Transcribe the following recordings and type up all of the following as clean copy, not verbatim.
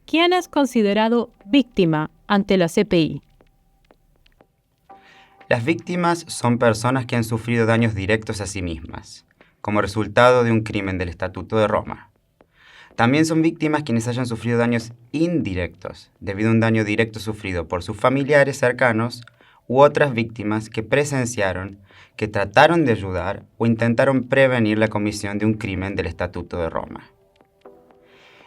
¿Quién es considerado víctima ante la CPI? Las víctimas son personas que han sufrido daños directos a sí mismas, como resultado de un crimen del Estatuto de Roma. También son víctimas quienes hayan sufrido daños indirectos, debido a un daño directo sufrido por sus familiares cercanos u otras víctimas que presenciaron, que trataron de ayudar o intentaron prevenir la comisión de un crimen del Estatuto de Roma.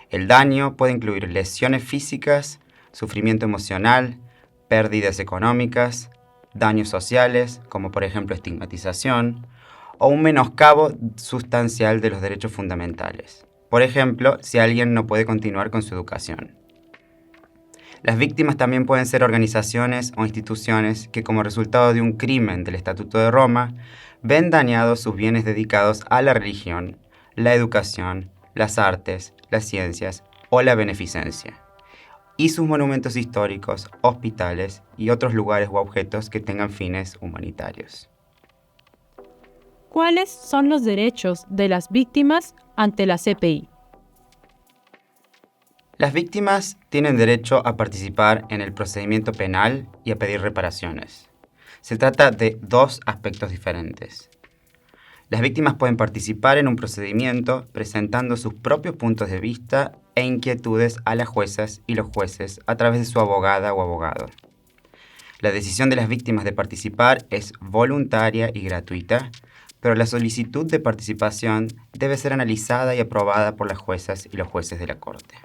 El daño puede incluir lesiones físicas, sufrimiento emocional, pérdidas económicas, daños sociales, como por ejemplo estigmatización, o un menoscabo sustancial de los derechos fundamentales. Por ejemplo, si alguien no puede continuar con su educación. Las víctimas también pueden ser organizaciones o instituciones que, como resultado de un crimen del Estatuto de Roma, ven dañados sus bienes dedicados a la religión, la educación, las artes, las ciencias o la beneficencia, y sus monumentos históricos, hospitales y otros lugares u objetos que tengan fines humanitarios. ¿Cuáles son los derechos de las víctimas ante la CPI? Las víctimas tienen derecho a participar en el procedimiento penal y a pedir reparaciones. Se trata de dos aspectos diferentes. Las víctimas pueden participar en un procedimiento presentando sus propios puntos de vista e inquietudes a las juezas y los jueces a través de su abogada o abogado. La decisión de las víctimas de participar es voluntaria y gratuita, pero la solicitud de participación debe ser analizada y aprobada por las juezas y los jueces de la Corte.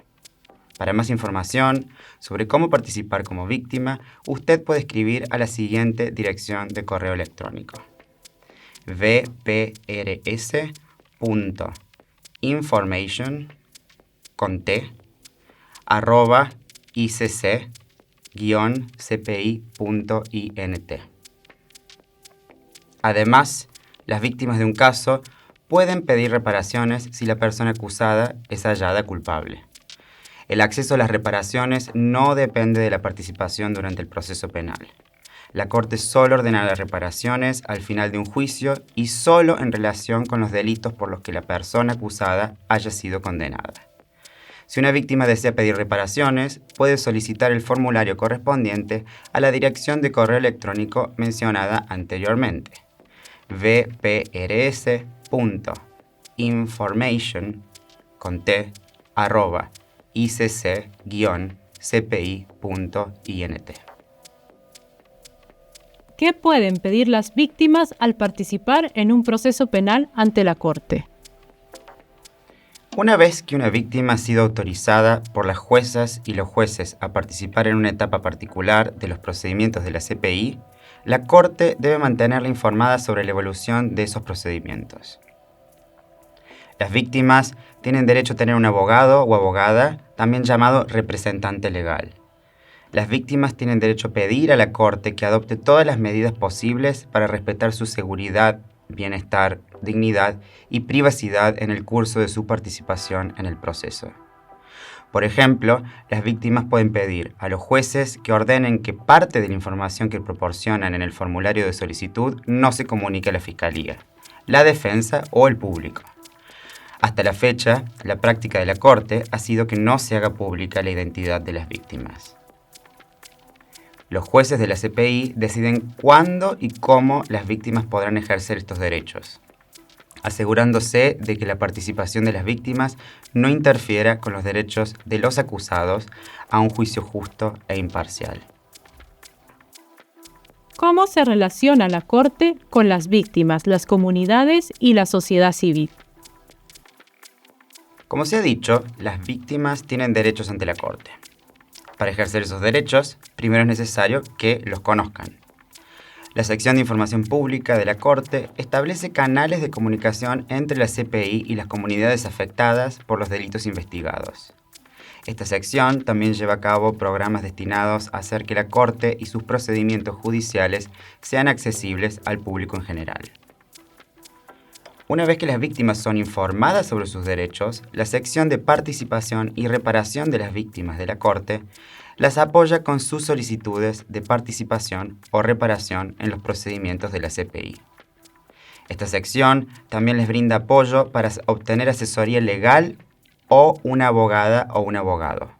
Para más información sobre cómo participar como víctima, usted puede escribir a la siguiente dirección de correo electrónico: vprs.information@icc-cpi.int. Además, las víctimas de un caso pueden pedir reparaciones si la persona acusada es hallada culpable. El acceso a las reparaciones no depende de la participación durante el proceso penal. La Corte solo ordena las reparaciones al final de un juicio y solo en relación con los delitos por los que la persona acusada haya sido condenada. Si una víctima desea pedir reparaciones, puede solicitar el formulario correspondiente a la dirección de correo electrónico mencionada anteriormente: vprs.information@icc-cpi.int. ¿Qué pueden pedir las víctimas al participar en un proceso penal ante la Corte? Una vez que una víctima ha sido autorizada por las juezas y los jueces a participar en una etapa particular de los procedimientos de la CPI, la Corte debe mantenerla informada sobre la evolución de esos procedimientos. Las víctimas tienen derecho a tener un abogado o abogada, también llamado representante legal. Las víctimas tienen derecho a pedir a la Corte que adopte todas las medidas posibles para respetar su seguridad, bienestar, dignidad y privacidad en el curso de su participación en el proceso. Por ejemplo, las víctimas pueden pedir a los jueces que ordenen que parte de la información que proporcionan en el formulario de solicitud no se comunique a la Fiscalía, la defensa o el público. Hasta la fecha, la práctica de la Corte ha sido que no se haga pública la identidad de las víctimas. Los jueces de la CPI deciden cuándo y cómo las víctimas podrán ejercer estos derechos, asegurándose de que la participación de las víctimas no interfiera con los derechos de los acusados a un juicio justo e imparcial. ¿Cómo se relaciona la Corte con las víctimas, las comunidades y la sociedad civil? Como se ha dicho, las víctimas tienen derechos ante la Corte. Para ejercer esos derechos, primero es necesario que los conozcan. La sección de información pública de la Corte establece canales de comunicación entre la CPI y las comunidades afectadas por los delitos investigados. Esta sección también lleva a cabo programas destinados a hacer que la Corte y sus procedimientos judiciales sean accesibles al público en general. Una vez que las víctimas son informadas sobre sus derechos, la sección de participación y reparación de las víctimas de la Corte las apoya con sus solicitudes de participación o reparación en los procedimientos de la CPI. Esta sección también les brinda apoyo para obtener asesoría legal o una abogada o un abogado.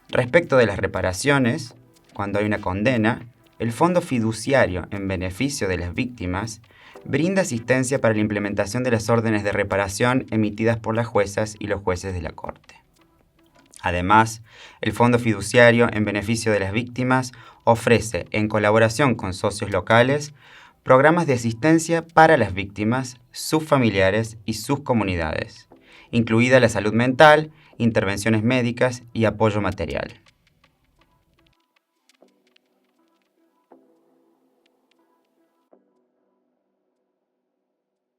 Respecto de las reparaciones, cuando hay una condena, el Fondo Fiduciario en beneficio de las víctimas brinda asistencia para la implementación de las órdenes de reparación emitidas por las juezas y los jueces de la Corte. Además, el Fondo Fiduciario en beneficio de las víctimas ofrece, en colaboración con socios locales, programas de asistencia para las víctimas, sus familiares y sus comunidades, incluida la salud mental, intervenciones médicas y apoyo material.